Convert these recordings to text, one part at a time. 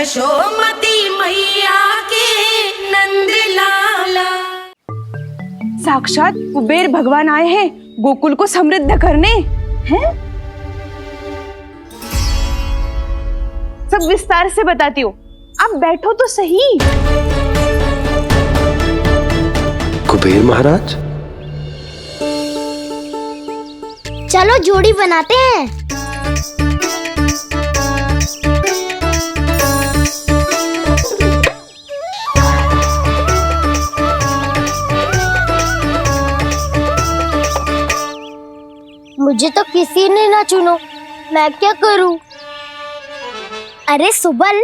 यशोमती मैया के नंद लाला। साक्षात कुबेर भगवान आए हैं गोकुल को समृद्ध करने हैं। सब विस्तार से बताती हूँ, आप बैठो तो सही। कुबेर महाराज, चलो जोड़ी बनाते हैं। मुझे तो किसी ने ना चुनो, मैं क्या करूं? अरे सुबल,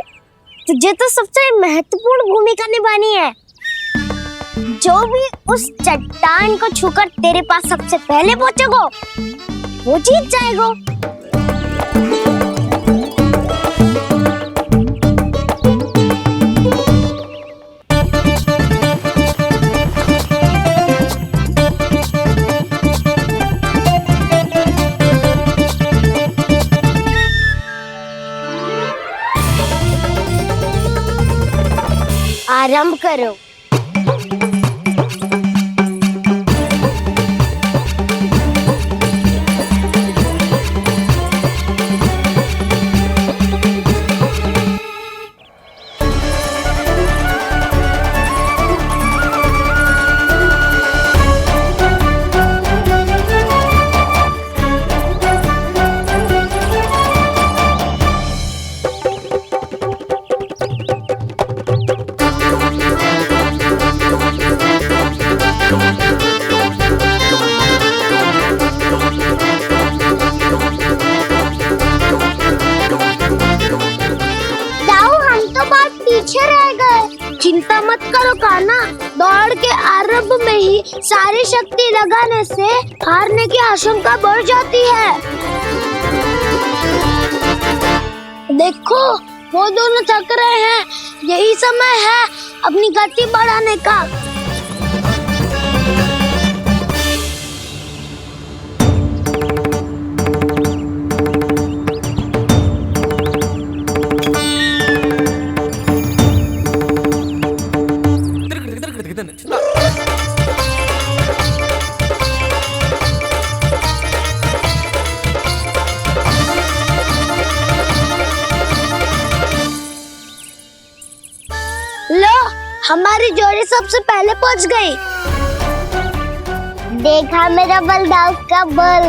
तुझे तो सबसे महत्वपूर्ण भूमिका निभानी है। जो भी उस चट्टान को छूकर तेरे पास सबसे पहले पहुंचेगा वो जीत जाएगा। आरंभ करो। चिंता मत करो कान्हा, दौड़ के आरंभ में ही सारी शक्ति लगाने से हारने की आशंका बढ़ जाती है। देखो वो दोनों थक रहे हैं, यही समय है अपनी गति बढ़ाने का। लो, हमारी जोड़ी सबसे पहले पहुंच गई। देखा मेरा बलदाव का बल।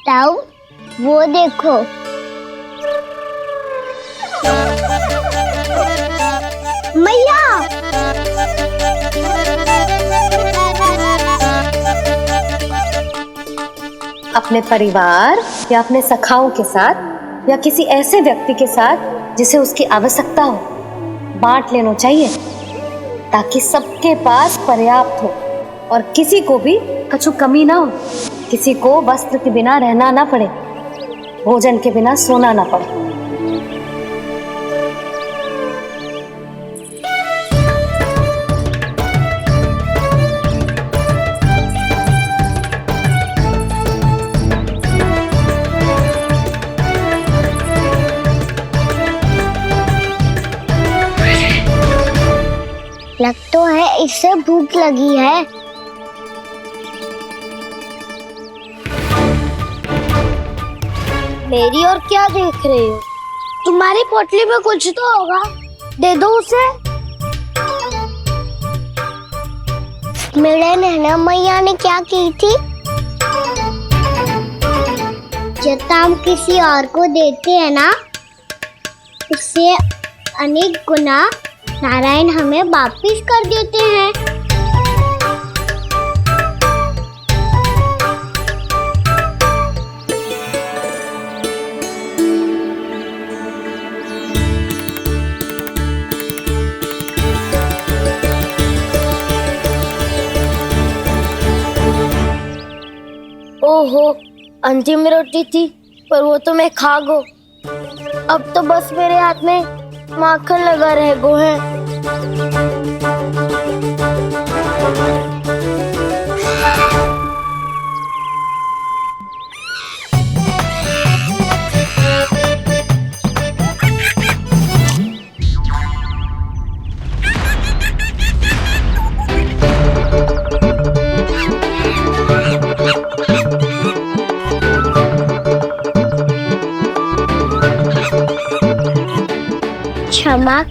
ताऊ, वो देखो। मैया, अपने परिवार या अपने सखाओं के साथ या किसी ऐसे व्यक्ति के साथ जिसे उसकी आवश्यकता हो, बांट लेना चाहिए ताकि सबके पास पर्याप्त हो और किसी को भी कछु कमी ना हो, किसी को वस्त्र के बिना रहना ना पड़े, भोजन के बिना सोना ना पड़े। लग तो है इससे भूख लगी है। मेरी और क्या देख रहे हो? तुम्हारी पोटली में कुछ तो होगा, दे दो उसे। मेरे नैना मैया ने क्या की थी? जब हम किसी और को देते हैं ना, उससे अनेक गुना नारायण हमें वापिस कर देते हैं। ओहो, अंतिम रोटी थी पर वो तो मैं खा गो। अब तो बस मेरे हाथ में माखन लगा रह गो है।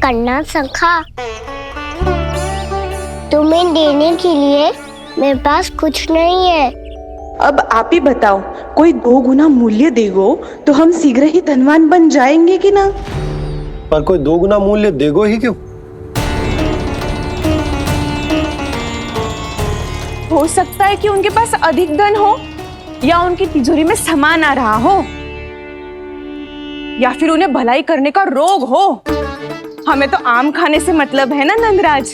करना सखा। तुम्हें देने के लिए मेरे पास कुछ नहीं है। अब आप ही बताओ, कोई 2 गुना मूल्य देगो तो हम शीघ्र ही धनवान बन जाएंगे कि ना? पर कोई 2 गुना मूल्य देगो ही क्यों? हो सकता है कि उनके पास अधिक धन हो, या उनकी तिजोरी में सामान आ रहा हो, या फिर उन्हें भलाई करने का रोग हो। हमें तो आम खाने से मतलब है ना नंदराज।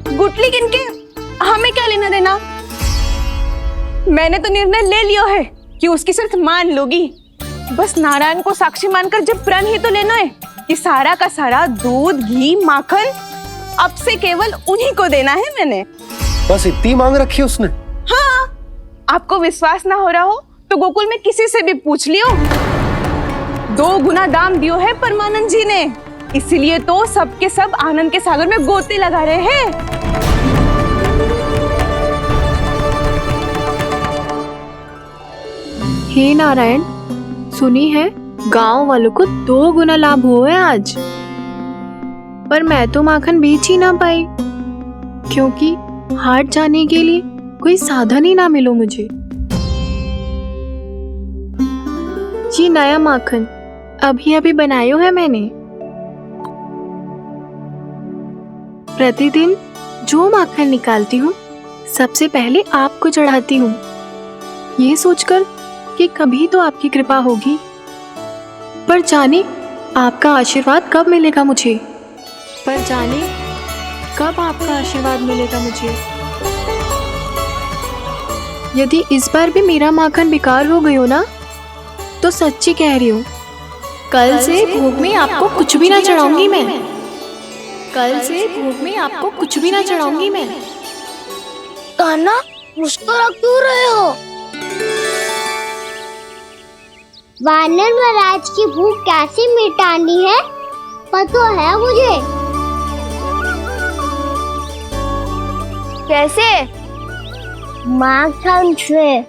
गुटली किनके, हमें क्या लेना देना। मैंने तो निर्णय ले लिया है कि उसकी सिर्फ मान लोगी। बस नारायण को साक्षी मानकर जब प्रण ही तो लेना है कि सारा का सारा दूध, घी, माखन अब से केवल उन्हीं को देना है मैंने। बस इतनी मांग रखी उसने? हाँ, आपको विश्वास ना हो रहा हो तो गोकुल में किसी से भी पूछ लियो। 2 गुना दाम दियो है परमानंद जी ने, इसीलिए तो सबके सब आनंद के सागर में गोते लगा रहे हैं। हे नारायण, सुनी है गांव वालों को 2 गुना लाभ हुआ है आज। पर मैं तो माखन बेच ही ना पाई, क्योंकि हाट जाने के लिए कोई साधन ही ना मिलो मुझे। ये नया माखन अभी अभी बनायो है मैंने। प्रतिदिन जो माखन निकालती हूँ सबसे पहले आपको चढ़ाती हूँ, ये सोचकर कि कभी तो आपकी कृपा होगी। पर जाने आपका आशीर्वाद कब मिलेगा मुझे, पर जाने कब आपका आशीर्वाद मिलेगा मुझे। यदि इस बार भी मेरा माखन बेकार हो गयो ना, तो सच्ची कह रही हूँ, कल से भोग में आपको कुछ भी ना चढ़ाऊंगी मैं। कल से भोग में आपको कुछ भी ना चढ़ाऊंगी मैं। कान्हा, मुस्कुरा क्यों रहे हो? वानर महाराज की भूख कैसे मिटानी है पता है मुझे। कैसे? माखन से।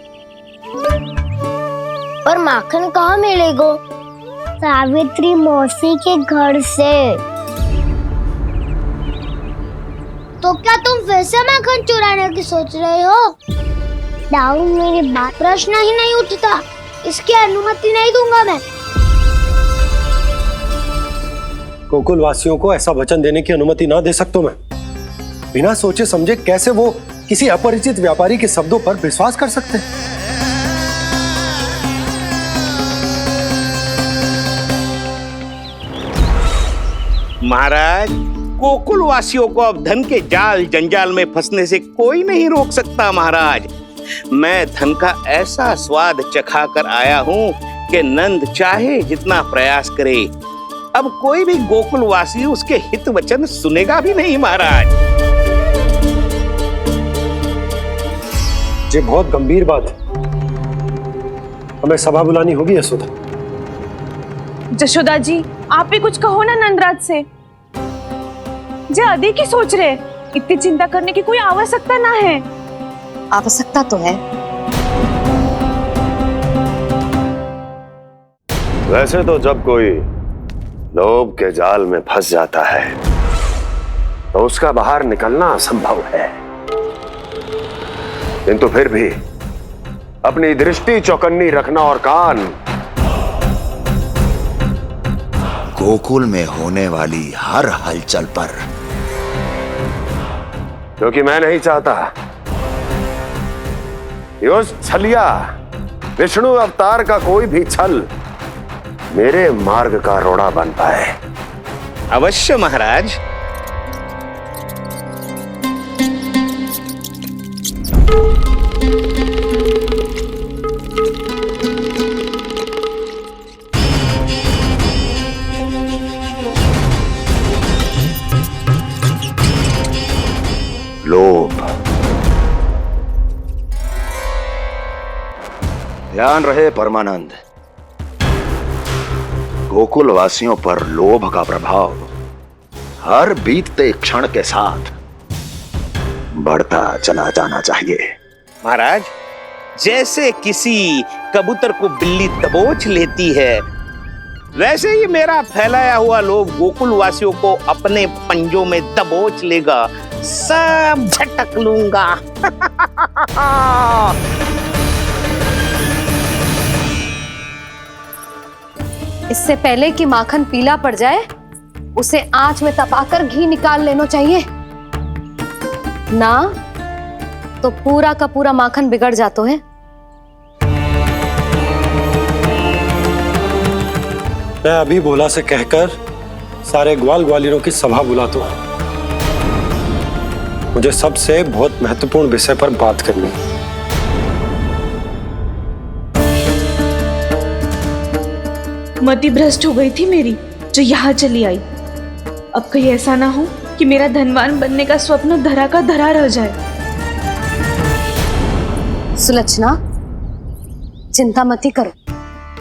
पर माखन कहाँ मिलेगा? सावित्री मौसी के घर से। तो क्या तुम फिर से माखन चुराने की सोच रहे हो? डाउन मेरी बात प्रश्न ही नहीं उठता, इसकी अनुमति नहीं दूंगा मैं। गोकुल वासियों को ऐसा वचन देने की अनुमति ना दे सकता मैं। बिना सोचे समझे कैसे वो किसी अपरिचित व्यापारी के शब्दों पर विश्वास कर सकते हैं? महाराज, गोकुल वासियों को अब धन के जाल जंजाल में फंसने से कोई नहीं रोक सकता। महाराज, मैं धन का ऐसा स्वाद चखा कर आया हूँ कि नंद चाहे जितना प्रयास करे, अब कोई भी गोकुल वासी उसके हित वचन सुनेगा भी नहीं। महाराज, ये बहुत गंभीर बात है, हमें सभा बुलानी होगी यशोदा। जशोदा जी, आप भी कुछ कहो ना नंदराज से। जे अधिक ही सोच रहे, इतनी चिंता करने की कोई आवश्यकता ना है। आवश्यकता तो है। वैसे तो जब कोई लोभ के जाल में फंस जाता है तो उसका बाहर निकलना असंभव है, किंतु फिर भी अपनी दृष्टि चौकन्नी रखना और कान गोकुल में होने वाली हर हलचल पर, क्योंकि मैं नहीं चाहता कि उस छलिया विष्णु अवतार का कोई भी छल मेरे मार्ग का रोड़ा बन पाए। अवश्य महाराज। लोभ। ध्यान रहे परमानंद, गोकुल वासियों पर लोभ का प्रभाव हर बीतते क्षण के साथ बढ़ता चला जाना चाहिए। महाराज, जैसे किसी कबूतर को बिल्ली दबोच लेती है, वैसे ही मेरा फैलाया हुआ लोभ गोकुल वासियों को अपने पंजों में दबोच लेगा, सब झटक लूंगा। इससे पहले कि माखन पीला पड़ जाए, उसे आंच में तपाकर घी निकाल लेना चाहिए ना, तो पूरा का पूरा माखन बिगड़ जाता है। मैं अभी भोला से कहकर सारे ग्वाल ग्वालियरों की सभा बुलाता हूं। मुझे सबसे बहुत महत्वपूर्ण विषय पर बात करनी है। मति भ्रष्ट हो गई थी मेरी, जो यहाँ चली आई। अब कहीं ऐसा ना हो कि मेरा धनवान बनने का स्वप्न धरा का धरा रह जाए। सुलक्षणा, चिंता मत ही करो।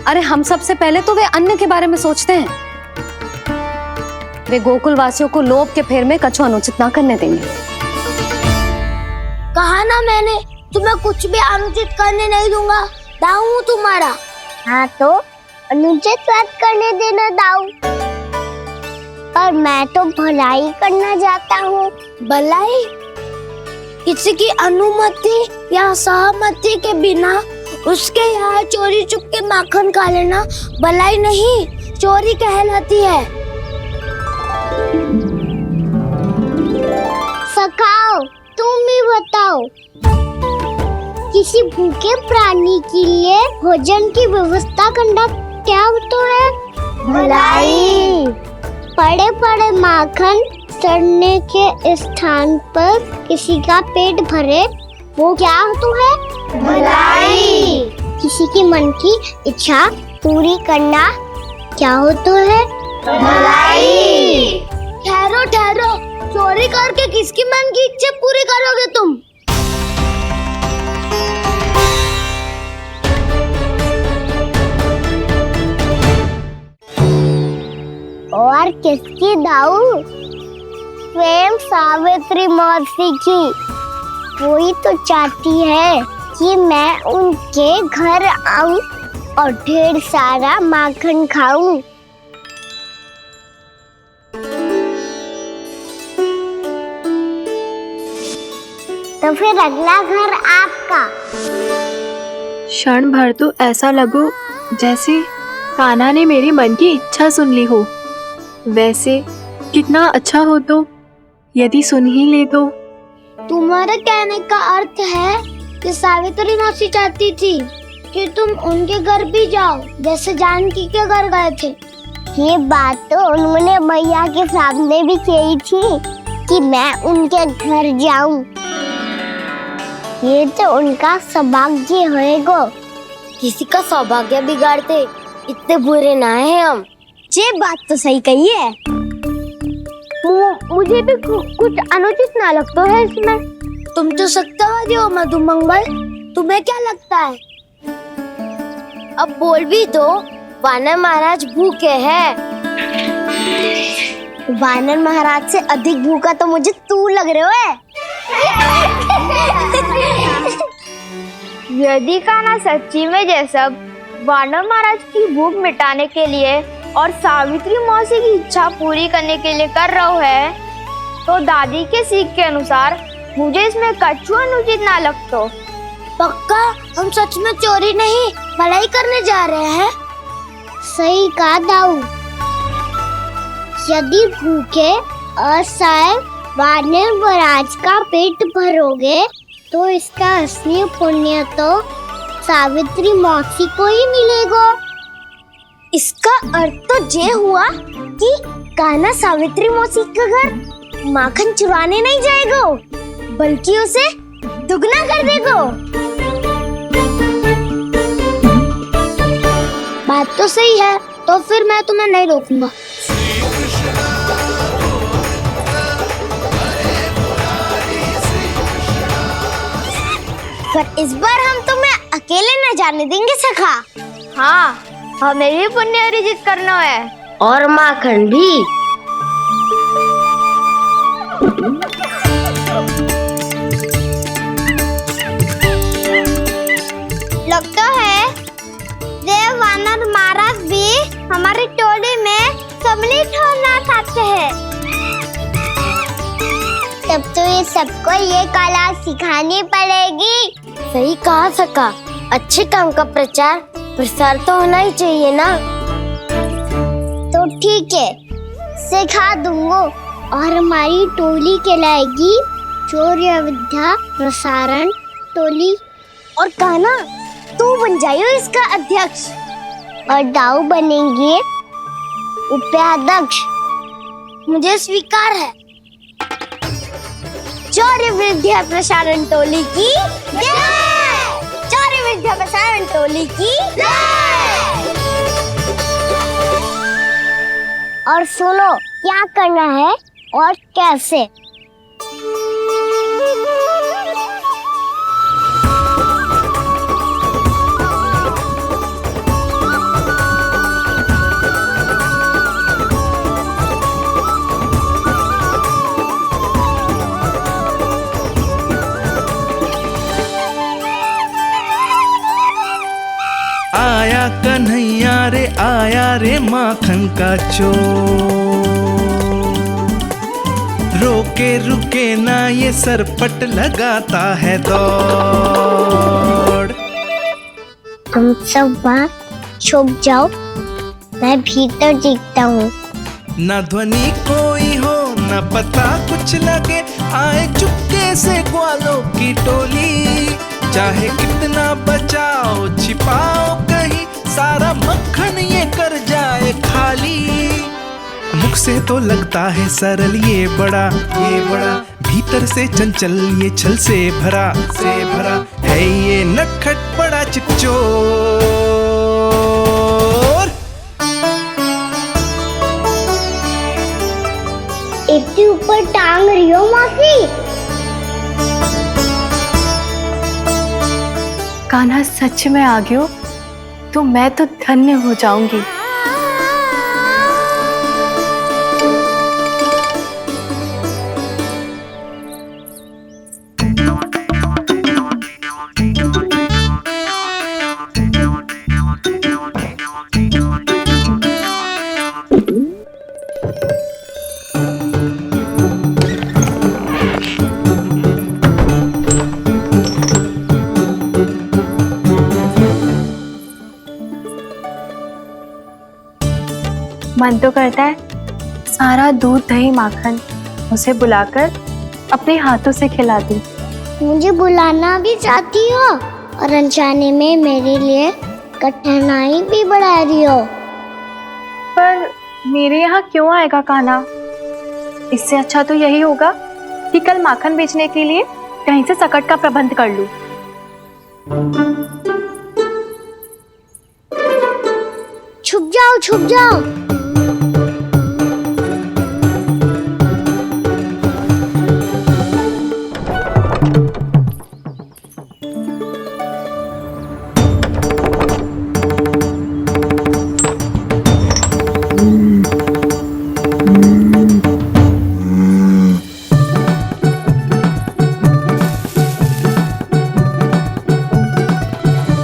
अरे हम सबसे पहले तो वे अन्य के बारे में सोचते हैं। वे गोकुल वासियों को लोभ के फेर में कछु अनुचित ना करने देंगे। कहा ना मैंने, तुम्हें कुछ भी अनुचित करने नहीं दूंगा। दाऊ हूँ तुम्हारा। हाँ तो अनुचित बात करने देना दाऊ। पर मैं तो भलाई करना चाहता हूँ। भलाई? किसी की अनुमति या सहमति के बिना उसके यहाँ चोरी चुप के माखन खा लेना भलाई नहीं, चोरी कहलाती है। सखाओ, तुम ही बताओ, किसी भूखे प्राणी के लिए भोजन की व्यवस्था करना क्या होता है? भलाई। पड़े पड़े माखन सड़ने के स्थान पर किसी का पेट भरे, वो क्या होता है? भलाई। किसी के मन की इच्छा पूरी करना क्या होता है? भलाई। ठहरो ठहरो, चोरी करके किसकी मन की इच्छा पूरी करोगे तुम? और किसकी दाऊ? स्वयं सावित्री मौसी की। वही तो चाहती है कि मैं उनके घर आऊं और ढेर सारा माखन खाऊं। तो फिर अगला घर आपका। क्षण भर तो ऐसा लगो जैसे कान्हा ने मेरे मन की इच्छा सुन ली हो। वैसे कितना अच्छा हो तो यदि सुन ही ले तो। तुम्हारे कहने का अर्थ है कि सावित्री मौसी चाहती थी कि तुम उनके घर भी जाओ, जैसे जानकी के घर गए थे। ये बात तो उन्होंने मैया के सामने भी कही थी कि मैं उनके घर जाऊं। ये तो उनका सौभाग्य होएगा। किसी का सौभाग्य बिगाड़ते इतने बुरे ना है हम। ये बात तो सही कही है। मुझे भी कुछ अनुचित ना लगता है इसमें। तुम तो सत्यवादी हो मधुमंगल, तुम्हें क्या लगता है? अब बोल भी दो, वानर महाराज भूखे हैं। वानर महाराज से अधिक भूखा तो मुझे तू लग रहे है। यदि कान्हा सच्ची में जैसा वानर महाराज की भूख मिटाने के लिए और सावित्री मौसी की इच्छा पूरी करने के लिए कर रहा है, तो दादी के सीख के अनुसार मुझे इसमें कछु अनुचित ना लगता। पक्का हम सच में चोरी नहीं भलाई करने जा रहे हैं। सही कहा दाऊ। यदि भूखे असहाय वानर महाराज का पेट भरोगे तो इसका असली पुण्य तो सावित्री मौसी को ही मिलेगा। इसका अर्थ तो ये हुआ कि कान्हा सावित्री मौसी का घर माखन चुराने नहीं जाएगा, बल्कि उसे दुगना कर देगा। बात तो सही है, तो फिर मैं तुम्हें नहीं रोकूंगा। पर इस बार हम तुम्हें अकेले न जाने देंगे सखा। हाँ, हमें भी पुण्य अर्जित करना है और माखन भी। लगता है देव वानर महाराज भी हमारी टोली ऑमलेट होना खाते हैं। तब तो ये सबको ये कला सिखानी पड़ेगी। सही कहा सका, अच्छे काम का प्रचार प्रसार तो होना ही चाहिए ना। तो ठीक है, सिखा दूंगा और हमारी टोली कहलाएगी शौर्य विद्या प्रसारण टोली। और कान्हा तू बन जाइयो इसका अध्यक्ष और दाऊ बनेंगे उपाध्यक्ष। मुझे स्वीकार है। शौर्य विद्या प्रसारण टोली की जय! शौर्य विद्या प्रसारण टोली की जय! और सुनो क्या करना है और कैसे। आया कन्हैया रे आया रे माखन का चोर, रोके रुके ना ये सरपट लगाता है दौड़। तुम सब बाहर छुप जाओ, मैं भीतर देखता हूँ। ना ध्वनि कोई हो ना पता कुछ लगे, आए चुपके से ग्वालों की टोली। चाहे कितना बचाओ छिपाओ कहीं, सारा मक्खन ये कर जाए खाली। मुख से तो लगता है सरल ये बड़ा भीतर से चंचल ये छल से भरा है ये नटखट बड़ा चिकचोर। इतनी ऊपर टांग रही हो मौसी? कान्हा सच में आ गयो तो मैं तो धन्य हो जाऊंगी। मन तो करता है सारा दूध दही माखन उसे बुलाकर अपने हाथों से खिला दूं। मुझे बुलाना भी चाहती हो और अनजाने में मेरे लिए कठिनाई भी बढ़ा रही हो। पर मेरे यहाँ क्यों आएगा कान्हा? इससे अच्छा तो यही होगा कि कल माखन बेचने के लिए कहीं से सकट का प्रबंध कर लूं। छुप जाओ छुप जाओ।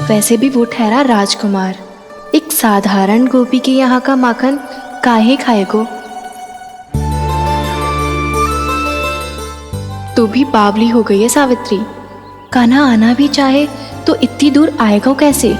वैसे भी वो ठहरा राजकुमार, एक साधारण गोपी के यहाँ का माखन काहे खाएगो। तू भी बावली हो गई है सावित्री। कान्हा आना भी चाहे तो इतनी दूर आएगा कैसे?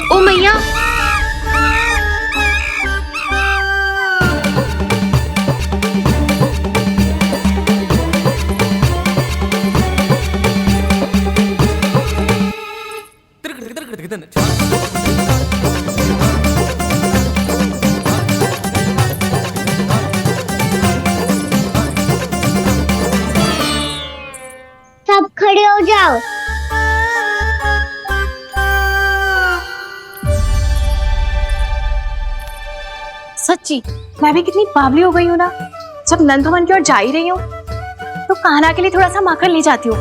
ओ मैया, सब खड़े हो जाओ। सच्ची मैं भी कितनी बावली हो गई हूँ ना। जब नंदवन की ओर जा ही रही हूँ तो कान्हा के लिए थोड़ा सा माखन ले जाती हूँ।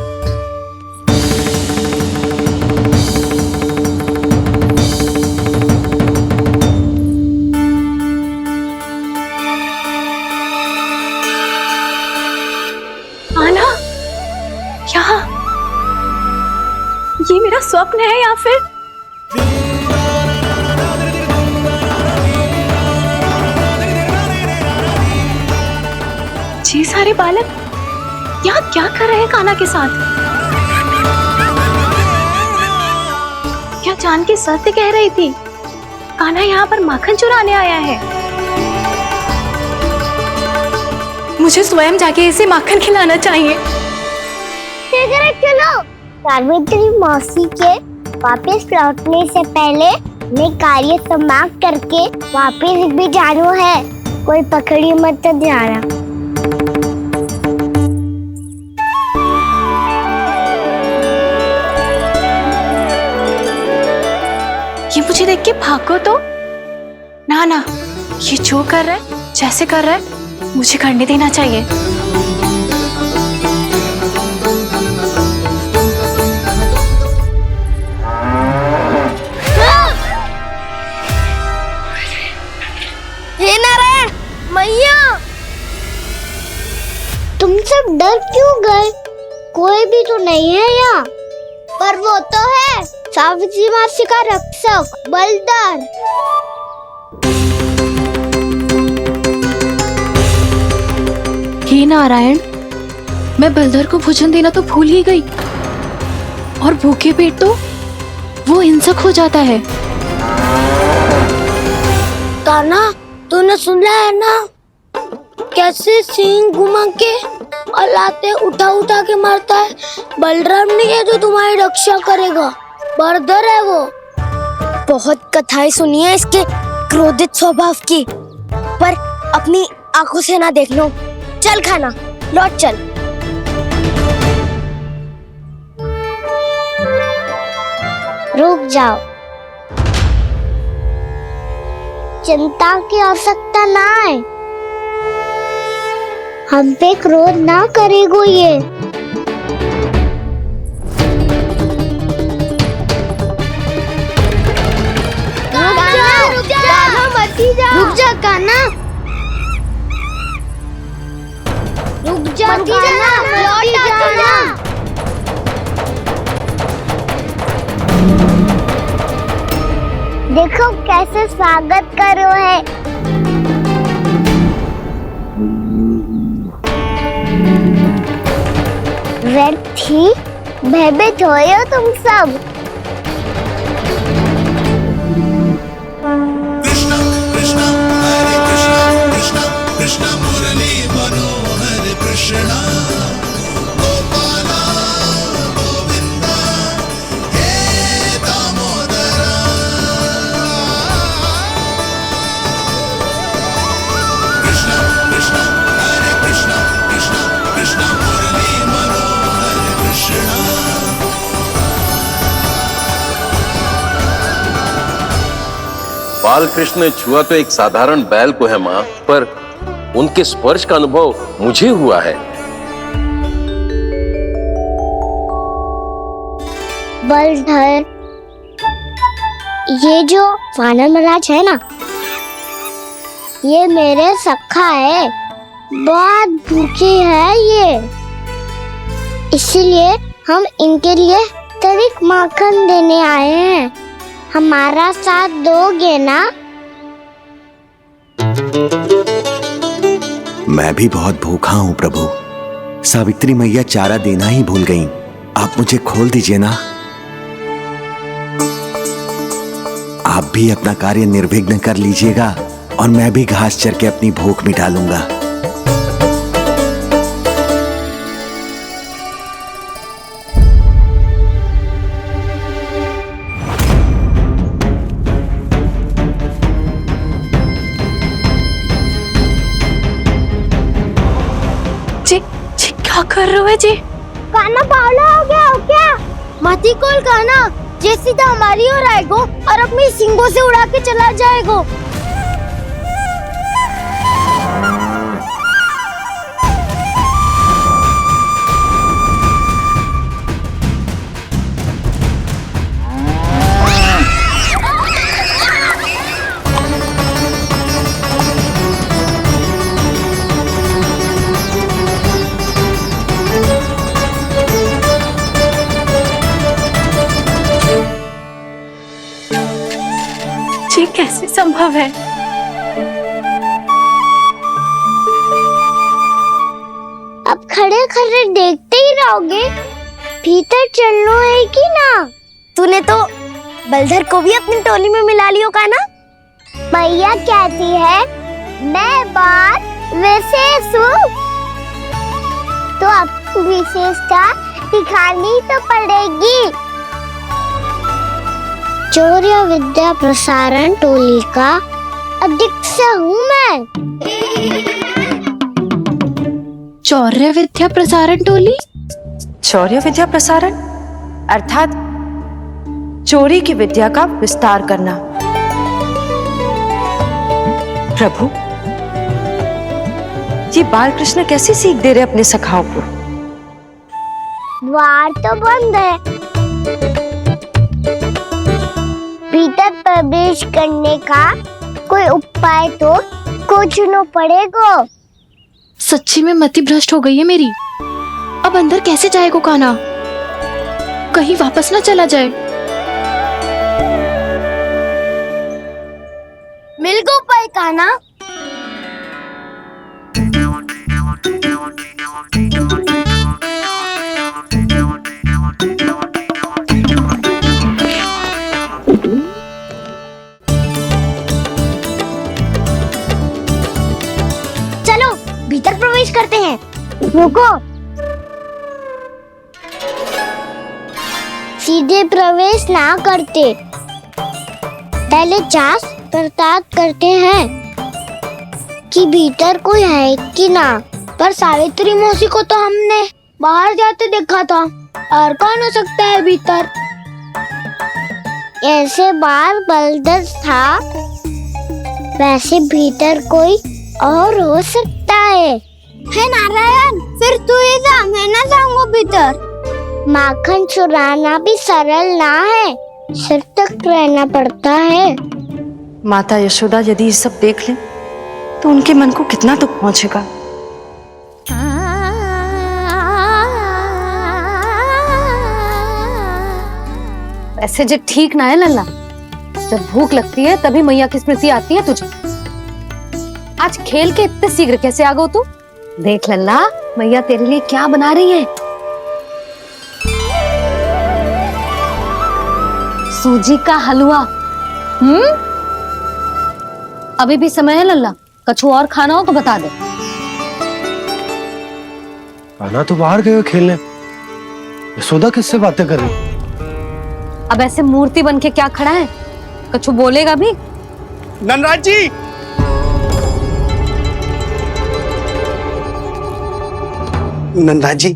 है या फिर ये सारे बालक यहाँ क्या कर रहे हैं कान्हा के साथ? क्या जानकी सत्य कह रही थी? कान्हा यहाँ पर माखन चुराने आया है। मुझे स्वयं जाके इसे माखन खिलाना चाहिए। चलो सावित्री मौसी के वापस लौटने से पहले मैं कार्य समाप्त करके वापस भी जाना है। कोई पकड़ी मत जाना। ये मुझे देख के भागो तो ना ना, ये जो कर रहा है, जैसे कर रहा है, मुझे करने देना चाहिए। हे नारायण मैया, तुम सब डर क्यों गए? कोई भी तो नहीं है यहाँ। पर वो तो है सावित्री मासी का रक्षक बलदार। हे नारायण, मैं बलदर को भोजन देना तो भूल ही गई, और भूखे पेट तो वो हिंसक हो जाता है। कान्हा, तूने सुना है ना कैसे सींग घुमा के और लाते उठा उठा के मारता है? बलराम नहीं है जो तुम्हारी रक्षा करेगा, बलदर है वो। बहुत कथाएं सुनी है इसके क्रोधित स्वभाव की, पर अपनी आंखों से ना देख लो। चल खाना, लौट चल। रुक जाओ, चिंता की आवश्यकता ना है। हम पे क्रोध ना करेगो ये। रुक जा कान्हा, रुक जा कान्हा, लौट जाना। देखो कैसे स्वागत करो है। व्यर्थ ही भयभीत हो तुम सब। कृष्ण मुरली मनोहर कृष्ण गोपाला गोविंदा हे दामोदरा। कृष्ण कृष्ण हरे कृष्ण कृष्ण कृष्ण मुरली मनोहर कृष्ण। बाल कृष्ण ने छुआ तो एक साधारण बैल को है माँ, पर उनके स्पर्श का अनुभव मुझे हुआ है। बलधर, ये जो वानर महाराज है ना, ये मेरे सखा है। बहुत भूखे है ये, इसीलिए हम इनके लिए तनिक माखन देने आए हैं। हमारा साथ दोगे ना? मैं भी बहुत भूखा हूँ प्रभु। सावित्री मैया चारा देना ही भूल गईं। आप मुझे खोल दीजिए ना। आप भी अपना कार्य निर्विघ्न कर लीजिएगा और मैं भी घास चर के अपनी भूख मिटा लूंगा। क्या कर रहे हो जी? कान्हा पावला हो गया हो क्या? मती कोल कान्हा, जे सीधा हमारी ओर आएगो और अपनी सींगों से उड़ा के चला जाएगो। संभव है? अब खड़े खड़े देखते ही रहोगे? भीतर चलना है कि ना? तूने तो बलधर को भी अपनी टोली में मिला लियो का ना? भैया कहती है मैं बात विशेष हूँ, तो अब विशेषता दिखानी तो पड़ेगी। चौर्य विद्या प्रसारण टोली का अध्यक्ष हूँ मैं। चौर्य विद्या प्रसारण टोली? चौर्य विद्या प्रसारण अर्थात चोरी की विद्या का विस्तार करना। प्रभु, ये बाल कृष्ण कैसी सीख दे रहे अपने सखाओं को? द्वार तो बंद है, भीतर प्रवेश करने का कोई उपाय तो खोजना पड़ेगा। सच्ची में मति भ्रष्ट हो गई है मेरी। अब अंदर कैसे जाएगा कान्हा? कहीं वापस ना चला जाए। मिल गो उपाय कान्हा। चलो भीतर प्रवेश करते हैं। रुको, सीधे प्रवेश ना करते, पहले जांच पड़ताल करते हैं कि भीतर कोई है कि ना। पर सावित्री मौसी को तो हमने बाहर जाते देखा था, और कौन हो सकता है भीतर? ऐसे बार बलदर था, वैसे भीतर कोई और हो सकता है नारायण? फिर तू ही जा, मैं ना जाऊंगा भीतर। माखन चुराना भी सरल ना है, सिर तक रहना पड़ता है। माता यशोदा यदि ये सब देख लें तो उनके मन को कितना दुख पहुंचेगा। ऐसे जो ठीक ना है लल्ला, जब भूख लगती है तभी मैया की स्मृति आती है तुझे। आज खेल के इतने शीघ्र कैसे आ गो तू? देख लल्ला, मैया तेरे लिए क्या बना रही है। सूजी का हलवा। अभी भी समय है लल्ला, कछु और खाना हो तो बता दे। कान्हा तो बाहर गए खेलने, यशोदा किससे बातें कर रही? अब ऐसे मूर्ति बन के क्या खड़ा है? कछु बोलेगा भी? नंदराज जी, नंदराज जी,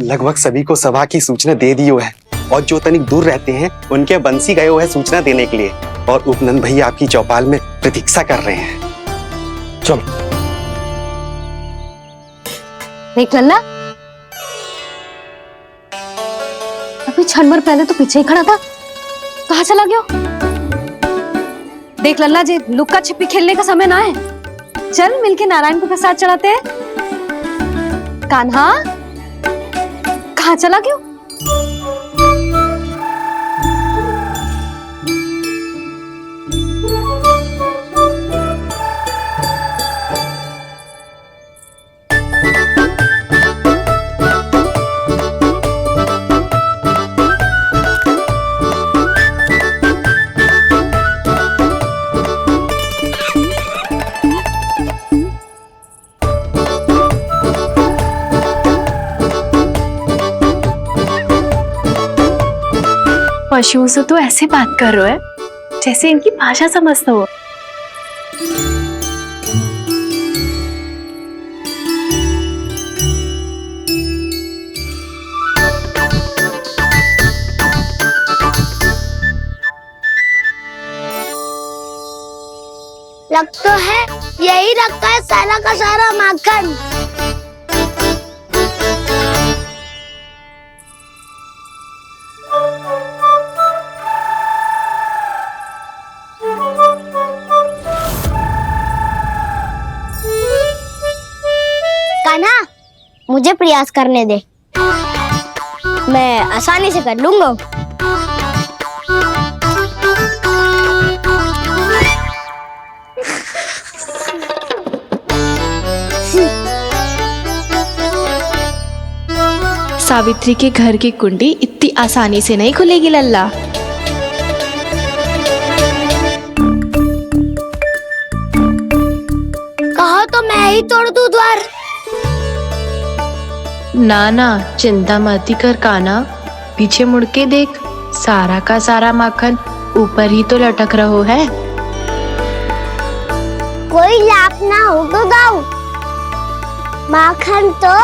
लगभग सभी को सभा की सूचना दे दी है, और जो तनिक दूर रहते हैं उनके बंसी गए हुए हैं सूचना देने के लिए, और उपनंद भैया आपकी चौपाल में प्रतीक्षा कर रहे हैं। चलो। देख लल्ला, अभी क्षण भर पहले तो पीछे ही खड़ा था, कहाँ चला गया? देख लल्ला जी, लुक्का छिपी खेलने का समय ना है। चल मिलके नारायण को प्रसाद चढ़ाते हैं। कान्हा, कहाँ चला गया? पशुओं से तो ऐसे बात कर रहे हो जैसे इनकी भाषा समझता हो। लग तो है यही रखा है सारा का सारा माखन। कान्हा, मुझे प्रयास करने दे, मैं आसानी से कर लूंगा। सावित्री के घर की कुंडी इतनी आसानी से नहीं खुलेगी लल्ला। कहो तो मैं ही तोड़ दूं द्वार। ना ना, चिंता मत ही कर काना, पीछे मुड़ के देख, सारा का सारा माखन ऊपर ही तो लटक रहो है। कोई लाभ ना हो तो दाऊ, माखन तो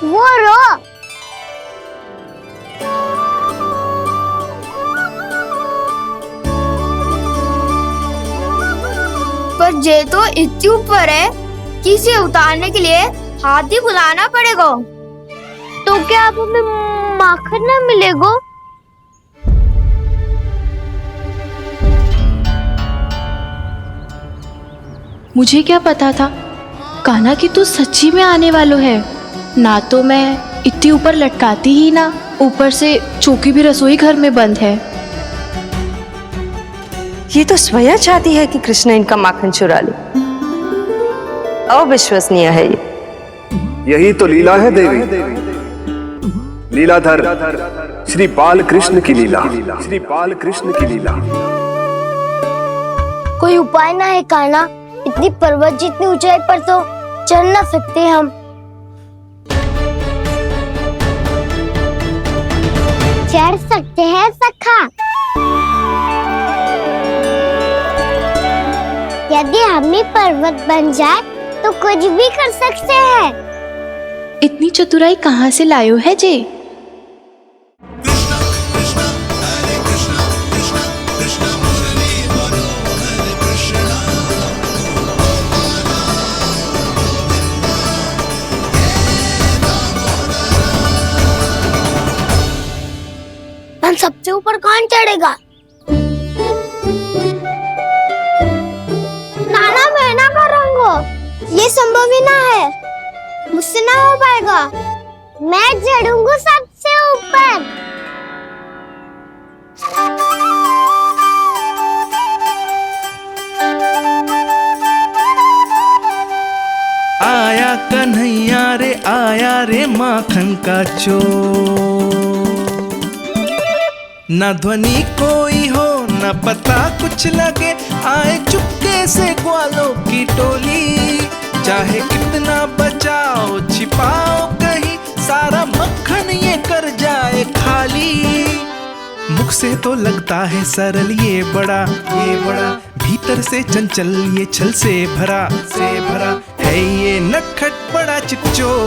वो रो। पर जे तो इतनी ऊपर है कि इसे उतारने के लिए हाथी बुलाना पड़ेगा। तो क्या अब हमें माखन ना मिलेगा? मुझे क्या पता था कान्हा कि तू सच्ची में आने वालो है। ना तो मैं इतनी ऊपर लटकाती ही ना, ऊपर से चौकी भी रसोई घर में बंद है। ये तो स्वयं चाहती है कि कृष्ण इनका माखन चुरा ले। अविश्वसनीय है ये। यही तो लीला है देवी, लीलाधर श्री बाल कृष्ण की लीला, श्री बाल कृष्ण की लीला। कोई उपाय ना है कान्हा? इतनी पर्वत जितनी ऊंचाई पर तो चढ़ ना सकते हम। चढ़ सकते हैं सखा, यदि हम ही पर्वत बन जाए तो कुछ भी कर सकते हैं। इतनी चतुराई कहाँ से लायो है जे? हम सबसे ऊपर कौन चढ़ेगा? नाना मैं ना करूँगा, ये संभव ही ना है, मुझसे ना हो पाएगा। मैं चढ़ूंगा सबसे ऊपर। आया कन्हैया रे आया रे माखन का चोर, न ध्वनि कोई हो न पता कुछ लगे, आए चुपके से ग्वालों की टोली। चाहे कितना बचाओ छिपाओ कहीं, सारा मक्खन ये कर जाए खाली। मुख से तो लगता है सरल ये बड़ा, भीतर से चंचल ये छल से भरा है ये नटखट बड़ा चिच्चोर।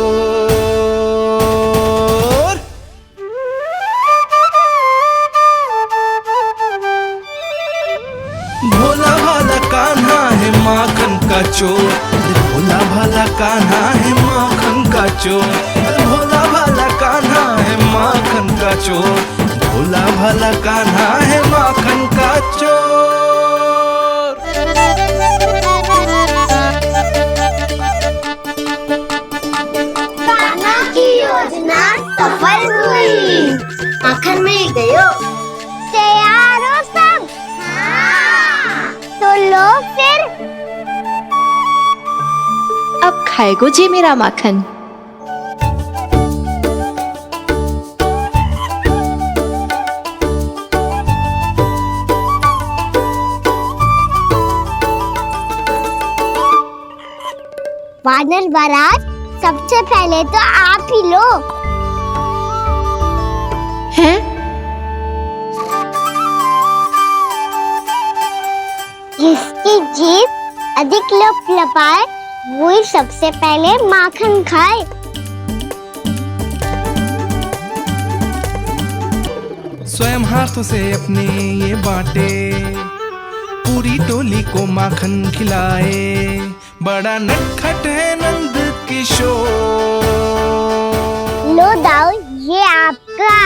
भोला भाला कान्हा है माखन का चोर, भोला भाला कान्हा है माखन का चोर, भोला भाला कान्हा है माखन का चोर, भोला भाला कान्हा है माखन का चोर। कान्हा की योजना सफल हुई, माखन मिल गयो। तैयार हो सब? तो लो फिर। अब खाएगो जे मेरा माखन। वानर महाराज, सबसे पहले तो आप ही लो। हैं? जिसकी जीभ अधिक लपलपाए वही सबसे पहले माखन खाए। स्वयं हाथों से अपने ये बांटे, पूरी टोली को माखन खिलाए, बड़ा नटखट है नंद किशोर। लो दाऊ, ये आपका।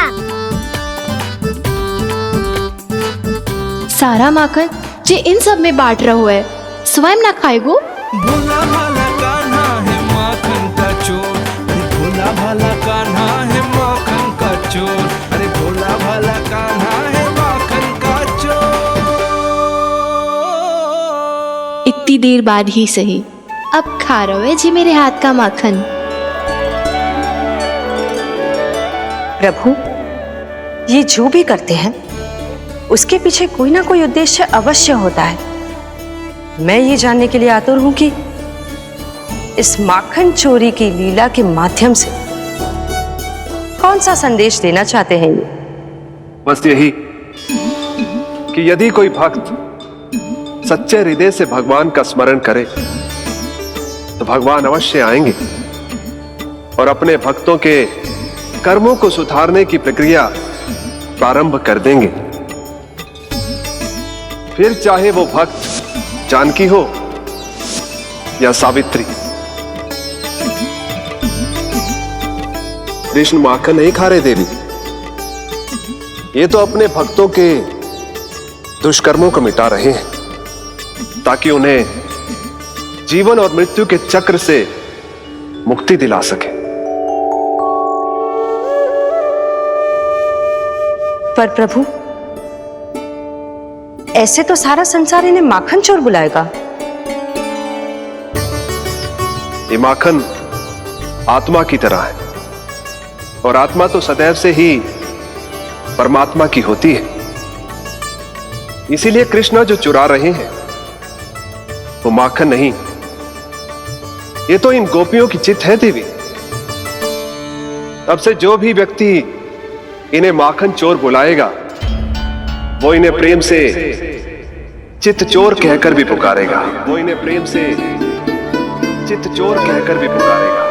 सारा माखन जे इन सब में बांट रहो है, स्वयं ना खाएगो। भोला भाला कान्हा है माखन का चोर, भोला भाला कान्हा है माखन का चोर, अरे भोला भाला कान्हा है माखन का चोर। इतनी देर बाद ही सही, अब खा रहो है जी मेरे हाथ का माखन। प्रभु, ये जो भी करते हैं उसके पीछे कोई ना कोई उद्देश्य अवश्य होता है। मैं ये जानने के लिए आतुर हूं कि इस माखन चोरी की लीला के माध्यम से कौन सा संदेश देना चाहते हैं ये? बस यही कि यदि कोई भक्त सच्चे हृदय से भगवान का स्मरण करे तो भगवान अवश्य आएंगे और अपने भक्तों के कर्मों को सुधारने की प्रक्रिया प्रारंभ कर देंगे। फिर चाहे वो भक्त जानकी हो या सावित्री। कृष्ण माखन नहीं खा रहे देवी, ये तो अपने भक्तों के दुष्कर्मों को मिटा रहे हैं ताकि उन्हें जीवन और मृत्यु के चक्र से मुक्ति दिला सके। पर प्रभु, ऐसे तो सारा संसार इन्हें माखन चोर बुलाएगा। ये माखन आत्मा की तरह है और आत्मा तो सदैव से ही परमात्मा की होती है। इसीलिए कृष्ण जो चुरा रहे हैं वो माखन नहीं, ये तो इन गोपियों की चित्त है देवी। अब से जो भी व्यक्ति इन्हें माखन चोर बुलाएगा वो इन्हें प्रेम से चित्त चोर कहकर भी पुकारेगा। वो इन्हें प्रेम से चित्त चोर कहकर भी पुकारेगा।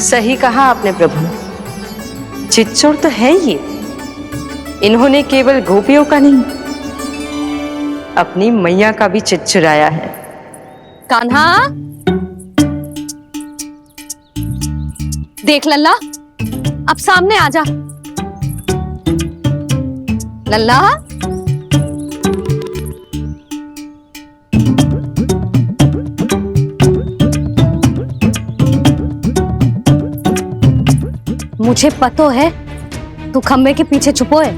सही कहा आपने प्रभु, चित्त चोर तो है ये। इन्होंने केवल गोपियों का नहीं, अपनी मैया का भी चित्त चुराया है। कान्हा, देख लल्ला, अब सामने आ जा। लल्ला, मुझे पतो है तू खम्बे के पीछे छुपो है।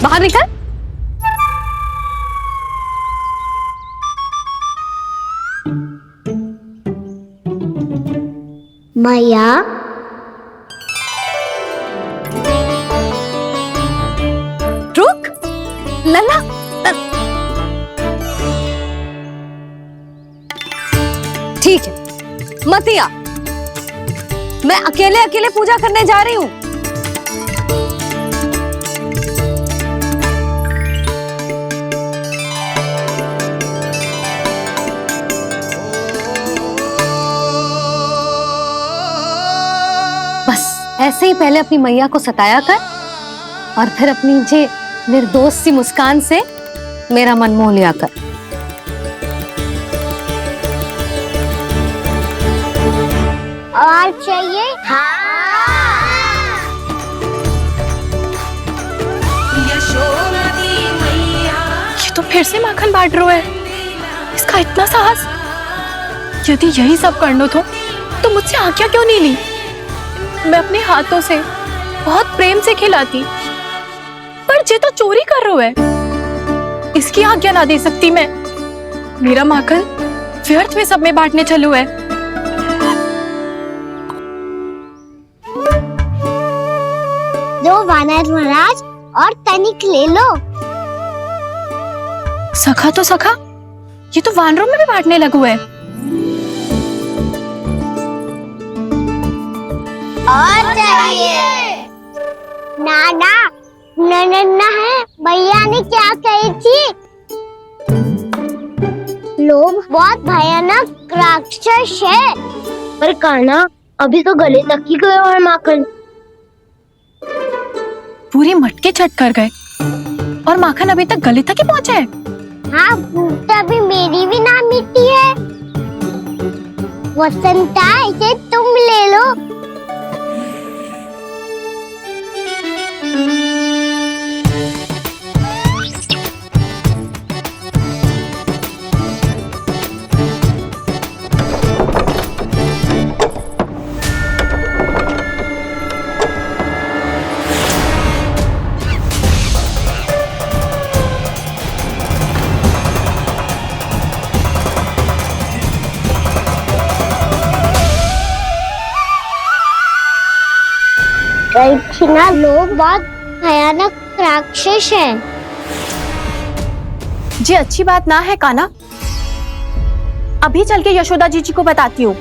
बाहर निकल। मैया, रुक लल्ला, ठीक है मत आ, मैं अकेले अकेले पूजा करने जा रही हूँ। बस ऐसे ही पहले अपनी मैया को सताया कर और फिर अपनी जे निर्दोष सी मुस्कान से मेरा मन मोह लिया कर। और चाहिए? ये तो फिर से माखन बांट रहा है। इसका इतना साहस। यदि यही सब करना तो मुझसे आज्ञा क्यों नहीं ली? मैं अपने हाथों से बहुत प्रेम से खिलाती, पर ये तो चोरी कर रहा है। इसकी आज्ञा ना दे सकती मैं। मेरा माखन व्यर्थ में सब में बांटने चलू है। दो वानर महाराज और तनिक ले लो। सखा तो सखा, ये तो वानरों में भी बांटने लगू है। और चाहिए? नाना, नन्ना है, भैया ने क्या कही थी? लोभ बहुत भयानक राक्षस है। पर कान्हा, अभी तो गले तक ही गया है माखन। पूरी मटके चट कर गए और माखन अभी तक गले तक ही पहुंचा है। हाँ, भूख तभी मेरी भी ना मिट्टी है। वसंता, इसे तुम ले लो। हिना लोग बहुत भयानक राक्षस हैं। ये अच्छी बात ना है कान्हा। अभी चल के यशोदा जी को बताती हूँ।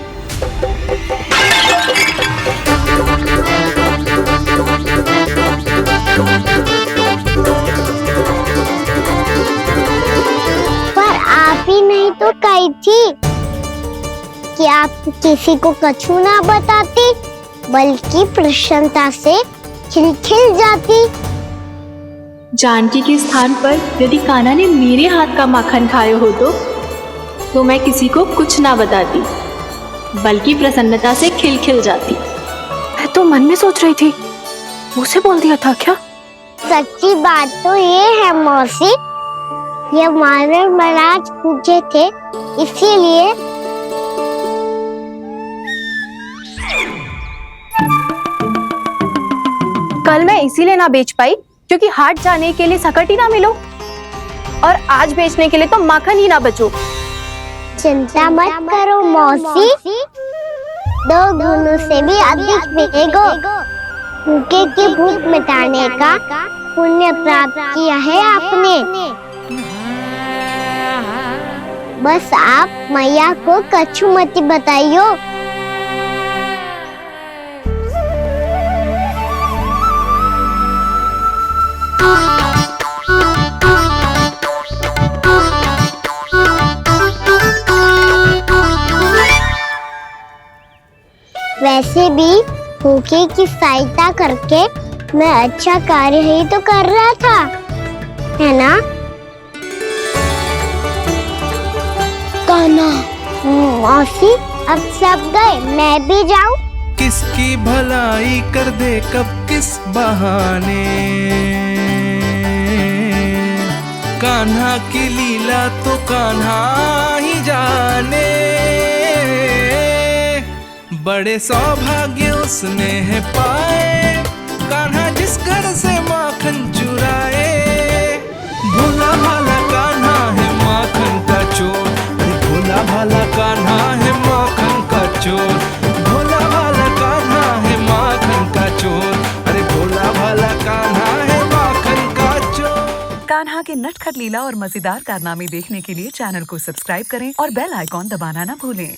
पर आप ही नहीं तो कही थी कि आप किसी को कछु ना बताती, बल्कि प्रसन्नता से खिलखिल जाती। जानकी के स्थान पर यदि कान्हा ने मेरे हाथ का माखन खाए हो तो मैं किसी को कुछ ना बताती, बल्कि प्रसन्नता से खिलखिल जाती। मैं तो मन में सोच रही थी, मुझसे बोल दिया था क्या? सच्ची बात तो ये है मौसी, ये मानव महाराज पूछे थे, इसीलिए कल मैं इसीलिए ना बेच पाई क्योंकि हाट जाने के लिए सकट ही ना मिलो, और आज बेचने के लिए तो माखन ही ना बचो। चिंता मत करो मौसी, 2 गुणों से भी अधिक मिलेगा। भूखे की भूख मिटाने का पुण्य प्राप्त किया है आपने। बस आप मैया को कछु मत बताइयो। वैसे भी भूखे की सहायता करके मैं अच्छा कार्य ही तो कर रहा था, है ना? कान्हा, मौसी अब सब गए, मैं भी जाऊं? किसकी भलाई कर दे कब किस बहाने, कान्हा की लीला तो कान्हा ही जाने। बड़े सौभाग्य उसने है पाए, कान्हा जिस घर से माखन चुराए। भोला भाला कान्हा है माखन का चोर, भोला भाला कान्हा है माखन का चोर, भोला भाला कान्हा है माखन का चोर, अरे भोला भाला कान्हा है माखन का चोर। कान्हा के नटखट लीला और मजेदार कारनामे देखने के लिए चैनल को सब्सक्राइब करें और बेल आइकॉन दबाना ना भूलें।